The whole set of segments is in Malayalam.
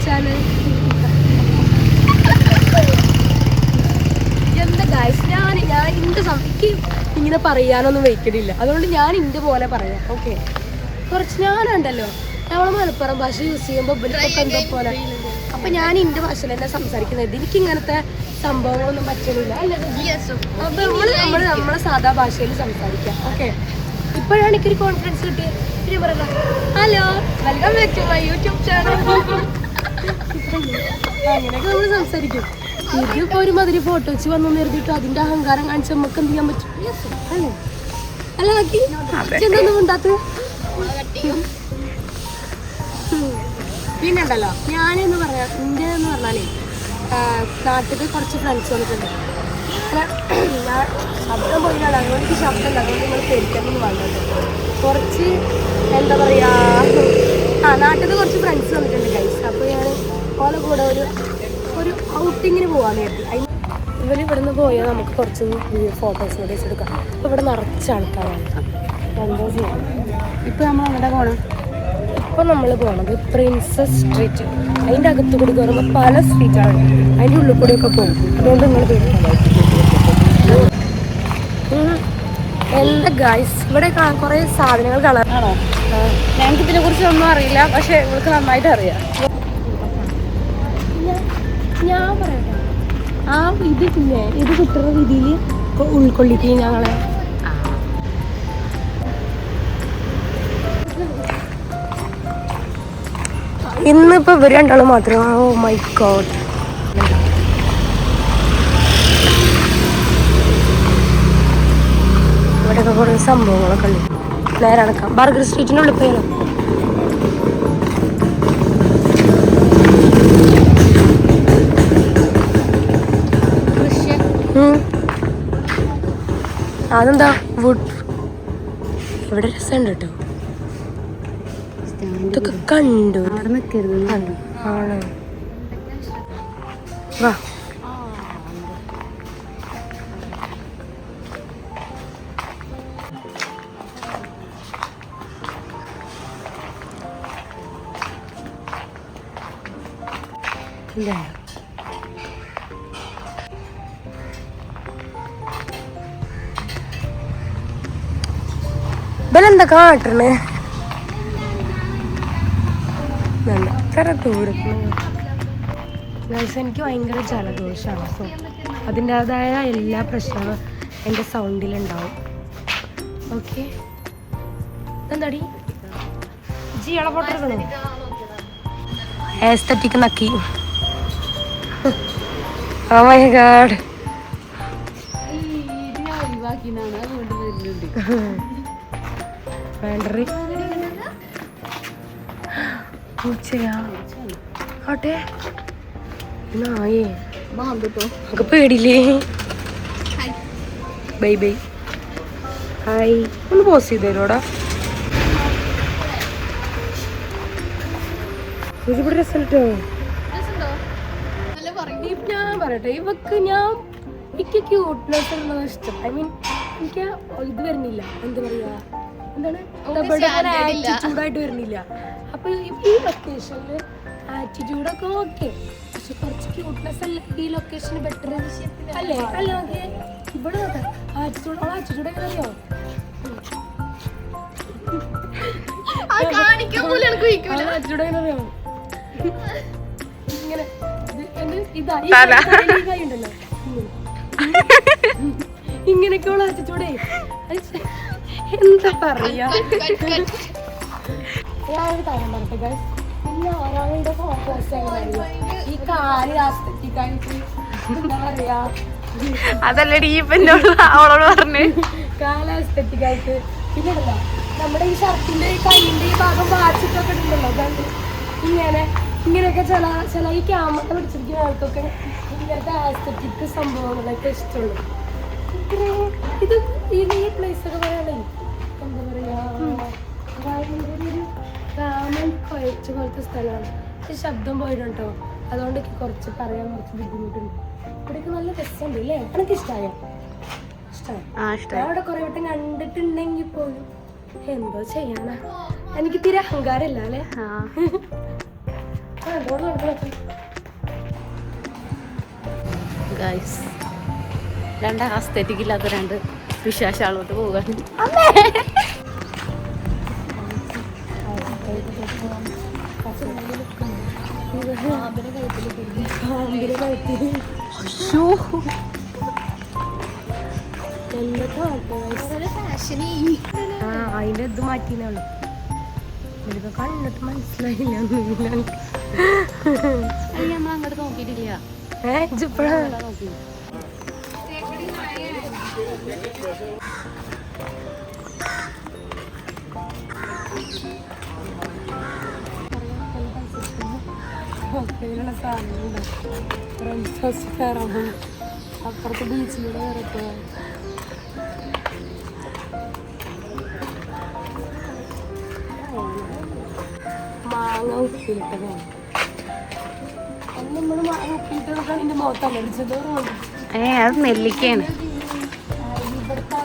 വെച്ചാല് എന്താ ഗൈസ് ഞാൻ എൻ്റെ എനിക്ക് ഇങ്ങനെ പറയാനൊന്നും വയ്ക്കണില്ല. അതുകൊണ്ട് ഞാൻ എൻ്റെ പോലെ പറയാം. ഓക്കെ, കുറച്ച് ഞാനുണ്ടല്ലോ നമ്മള് മലപ്പുറം ഭാഷ യൂസ് ചെയ്യുമ്പോൾ ഇവരൊക്കെ എന്താ പോലെ. അപ്പൊ ഞാൻ എൻ്റെ ഭാഷയിൽ തന്നെ സംസാരിക്കുന്നത്. എനിക്ക് ഇങ്ങനത്തെ സംഭവങ്ങളൊന്നും പറ്റണില്ല. അപ്പൊ നമ്മളെ സാധാ ഭാഷയിൽ സംസാരിക്കാം. ഓക്കെ, ഇപ്പോഴാണ് എനിക്കൊരു കോൺഫിഡൻസ് കിട്ടിയത്. പിന്നെ പറയാം hello welcome back to my YouTube channel. അങ്ങനെയൊക്കെ നമ്മൾ സംസാരിക്കും. ഇതിപ്പോ ഒരു മതിരി ഫോട്ടോ വെച്ച് വന്നു നിർത്തിയിട്ട് അതിന്റെ അഹങ്കാരം കാണിച്ച് നമുക്ക് എന്ത് ചെയ്യാൻ പറ്റും? അല്ലേ അല്ല ബാക്കി എന്തൊന്നും ഉണ്ടാത്ത. പിന്നെ ഉണ്ടല്ലോ ഞാനെന്ന് പറയാം ഇന്ത്യ എന്ന് പറഞ്ഞാലേ നാട്ടിൽ കുറച്ച് ഫ്രണ്ട്സ് വന്നിട്ടുണ്ട്. ഞാൻ ശബ്ദം പോയിട്ടാണ്, അതുകൊണ്ട് എനിക്ക് ശബ്ദം ഉണ്ട്. അതുകൊണ്ട് നിങ്ങൾ പേടിക്കാനൊന്നും വന്നത്. കുറച്ച് എന്താ പറയാ നാട്ടിൽ കുറച്ച് ഫ്രണ്ട്സ് വന്നിട്ടുണ്ട് ഗൈസ്. അപ്പോൾ ഞാൻ ഓലെ കൂടെ ഒരു ഔട്ടിങ്ങിന് പോകാമെന്ന് കരുതി. ഇവർ ഇവിടുന്ന് പോയാൽ നമുക്ക് കുറച്ച് ഫോട്ടോസ് വീഡിയോസ് എടുക്കാം. അപ്പോൾ ഇവിടെ നിറച്ച ആൾക്കാരാണ്. എന്താ ചെയ്യാം? ഇപ്പോൾ നമ്മൾ എവിടെ പോകണം? ഇപ്പോൾ നമ്മൾ പോകണത് പ്രിൻസസ് സ്ട്രീറ്റ്. അതിൻ്റെ അകത്ത് കൂടി കയറുമ്പോൾ പല സ്ട്രീറ്റാണ്. അതിൻ്റെ ഉള്ളിൽ കൂടിയൊക്കെ പോകും. അതുകൊണ്ട് നിങ്ങൾ എന്താ ഗൈസ് ഇവിടെ കുറേ സാധനങ്ങൾ കാണാനാണോ? ഞങ്ങൾക്ക് ഇതിനെ കുറിച്ച് ഒന്നും അറിയില്ല, പക്ഷെ ഇവൾക്ക് നന്നായിട്ട് അറിയാം. ഞാൻ പറയട്ടെ, ഇതില്ലേ ഇത് കിട്ടുന്ന രീതിയിൽ ഉൾക്കൊള്ളിക്കുകയും ഞങ്ങളെ ഇന്നിപ്പോ ഇവര് രണ്ടാളും മാത്രം. ഓ മൈ ഗോഡ്, ഇവിടെയൊക്കെ കുറേ സംഭവങ്ങളൊക്കെ ഉണ്ട്. നേരെ നടക്കാം. ബർഗർ സ്ട്രീറ്റിനുള്ളിൽ പോയാലോ? അതെന്താ വുഡ്? ഇവിടെ രസമുണ്ട് കേട്ടോ. ഇതൊക്കെ കണ്ടു ആണ്. വാ ഇല്ല ഇവലെന്താ കാട്ടണേ? എത്ര ദൂരത്ത് എനിക്ക് ഭയങ്കര ജലദോഷമാണ്. സോ അതിൻ്റെതായ എല്ലാ പ്രശ്നങ്ങളും എൻ്റെ സൗണ്ടിലുണ്ടാവും. ഓക്കെ, എന്താടി ജി ഇളപൊട്ടണോ? എസ്തറ്റിക് നക്കി. ഓ മൈ ഗോഡ്, വേണ്ടറി പൂച്ചയാ ആട്ടെ നായേ നമുക്ക് പേടില്ലേ? Bye bye. ഹായ്, ഒന്ന് പോസ് ചെയ്തേരോടാ. ഇവിടെ രസട്ടോ. ഞാൻ പറയട്ടെ, എനിക്ക് ക്യൂട്ട്നെസ് ഉള്ളത് ഇഷ്ടം. ഐ മീൻ എനിക്ക് ഇത് വരുന്നില്ല, എന്താ പറയാ, എന്താണ് ആറ്റിറ്റ്യൂഡായിട്ട് വരുന്നില്ല. അപ്പൊ ഈ ലൊക്കേഷനിൽ ആറ്റിറ്റ്യൂഡൊക്കെ ഓക്കെ, പക്ഷെ കുറച്ച് ക്യൂട്ട്നെസ് അല്ല ഈ ലൊക്കേഷന് ബെറ്റർ അല്ലേ? അല്ല ഓക്കെ, ഇവിടെ ആറ്റിറ്റ്യൂഡ് എങ്ങനെ അറിയോ? ആറ്റിറ്റ്യൂഡ് എങ്ങനെ അറിയോ? ഇങ്ങനെ ഇതായിണ്ടല്ലോ, ഇങ്ങനെയൊക്കെയുള്ള ആറ്റിറ്റ്യൂഡേ. എന്താ പറയാ, ഞാനൊരു കാര്യം പറയട്ടെ ഗൈസ്. പിന്നെ ഒരാളുടെ ഫോക്കസ് ഈ കാല് ആസ്തറ്റിക്കായിട്ട് എന്താ പറയാ, അതല്ലടി അവളോട് പറഞ്ഞു കാലാസ്തറ്റിക്കായിട്ട്. പിന്നെ ഉണ്ടല്ലോ നമ്മുടെ ഈ ഷർട്ടിന്റെ ഈ കൈയിന്റെ ഈ ഭാഗം വാച്ചിട്ടൊക്കെ ഉണ്ടല്ലോ, ഇങ്ങനെയൊക്കെ ചില ഈ ക്യാമറ പിടിച്ചിരിക്കുന്ന ആൾക്കൊക്കെ ഇങ്ങനത്തെ ആസ്തറ്റിക് സംഭവങ്ങളൊക്കെ ഇഷ്ടമുള്ളൂ. ഇത് ഈ പ്ലേസ് ഒക്കെ പറയാണേ എന്താ പറയാ, രാമൻ കുഴച്ച പോലത്തെ സ്ഥലമാണ്. ശബ്ദം പോയിട്ടുണ്ടോ, അതുകൊണ്ട് കുറച്ച് പറയാൻ കുറച്ച് ബുദ്ധിമുട്ടുണ്ട്. ഇവിടേക്ക് നല്ല രസമുണ്ട് അല്ലേ? എനിക്ക് ഇഷ്ടമായോ? ഇഷ്ടമായി. അവിടെ കുറെ വട്ടം കണ്ടിട്ടുണ്ടെങ്കിൽ പോലും എന്തോ ചെയ്യാനാ, എനിക്ക് തീരെ അഹങ്കാരമില്ല അല്ലേ? ഗൈസ് രണ്ട് ആസ്തെറ്റിക് ഇല്ലാത്ത രണ്ട് വിശേഷാളോട്ട് പോകാൻ അതിന്റെ ഇത് മാറ്റിയുള്ളൂ ഇതൊക്കെ കണ്ടിട്ട് മനസ്സിലായില്ല നമ്മൾ അങ്ങോട്ട് നോക്കിയിട്ടില്ല നോക്കി സാധനങ്ങളുണ്ട് അപ്പുറത്ത് ബീച്ചിലൂടെ വരപ്പോ മാങ്ങ ഉപ്പിലിട്ടതാണ് നമ്മൾ മാങ്ങ ഉപ്പിലിട്ടതൊക്കെ അതിന്റെ മുഖത്താണ് അടിച്ചത് അത് നെല്ലിക്കയാണ് ഇവിടുത്തെ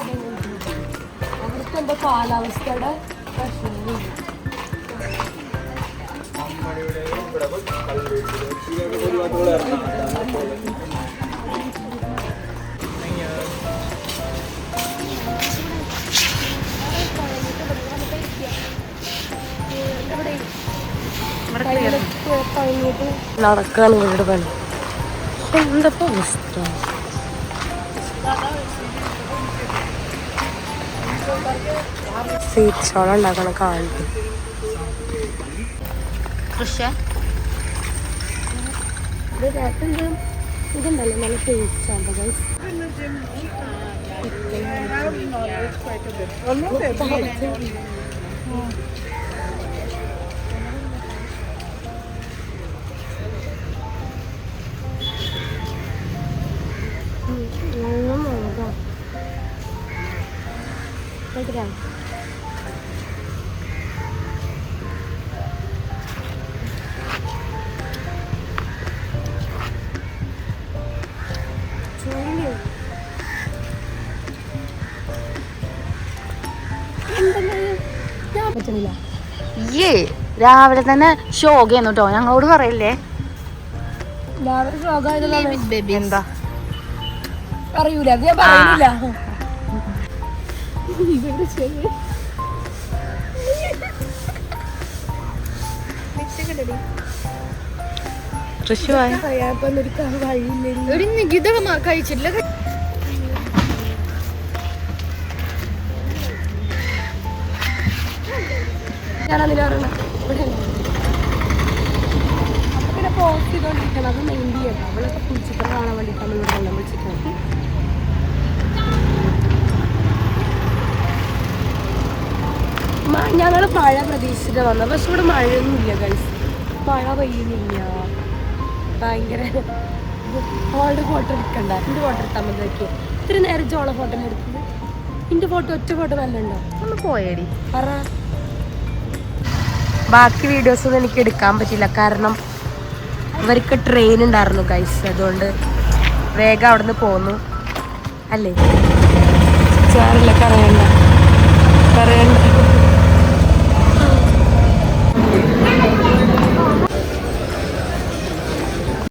അവിടുത്തെ എന്തോ കാലാവസ്ഥയുടെ പ്രശ്നങ്ങളുണ്ട് നടക്കാണ് ഇവരുടെ പണി എന്താ അവസ്ഥ സ്വീറ്റ് ഷോൾ ഉണ്ടാക്കണ കാണിക്കും ഇതുണ്ടല്ലോ നല്ല ടേസ്റ്റ് ആണ് ഗൈസ് രാവിലെ തന്നെ ഷോകയെന്നു കേട്ടോ ഞങ്ങളോട് പറയല്ലേ എന്താ അറിയൂല അത് ഞാൻ പറയുന്നില്ല ഒരു നികിതൊക്കെ കഴിച്ചിട്ടില്ല ഞാനതിന് പറയണം ഇവിടെ അപ്പൊ പിന്നെ പോസ്റ്റ് ചെയ്തോണ്ടിരിക്കണം അത് മെയിൻ ചെയ്യണം അവളൊക്കെ പുളിച്ചിക്കറ കാണാൻ വേണ്ടിയിട്ടാണ് ഇവിടെ വെള്ളം വിളിച്ചിട്ടുണ്ട് ഞങ്ങൾ മഴ പ്രതീക്ഷിച്ചിട്ട് വന്നത് പക്ഷെ ഇവിടെ മഴയൊന്നുമില്ല ഗൈസ് മഴ പെയ്യുന്നില്ല ഭയങ്കര അവളുടെ ഫോട്ടോ എടുക്കണ്ട എൻ്റെ ഫോട്ടോ എടുത്താൽ മതി നോക്കിയ ഇത്തിരി നേരം ജോള ഫോട്ടോ എടുത്തത് എൻ്റെ ഫോട്ടോ ഒറ്റ ഫോട്ടോ നല്ല ഉണ്ടോ ഒന്ന് പോയേടി പറ ബാക്കി വീഡിയോസൊന്നും എനിക്ക് എടുക്കാൻ പറ്റില്ല കാരണം ഇവർക്ക് ട്രെയിൻ ഉണ്ടായിരുന്നു ഗൈസ് അതുകൊണ്ട് വേഗം അവിടെ നിന്ന് പോന്നു അല്ലേ സാറില്ല പറയണ്ട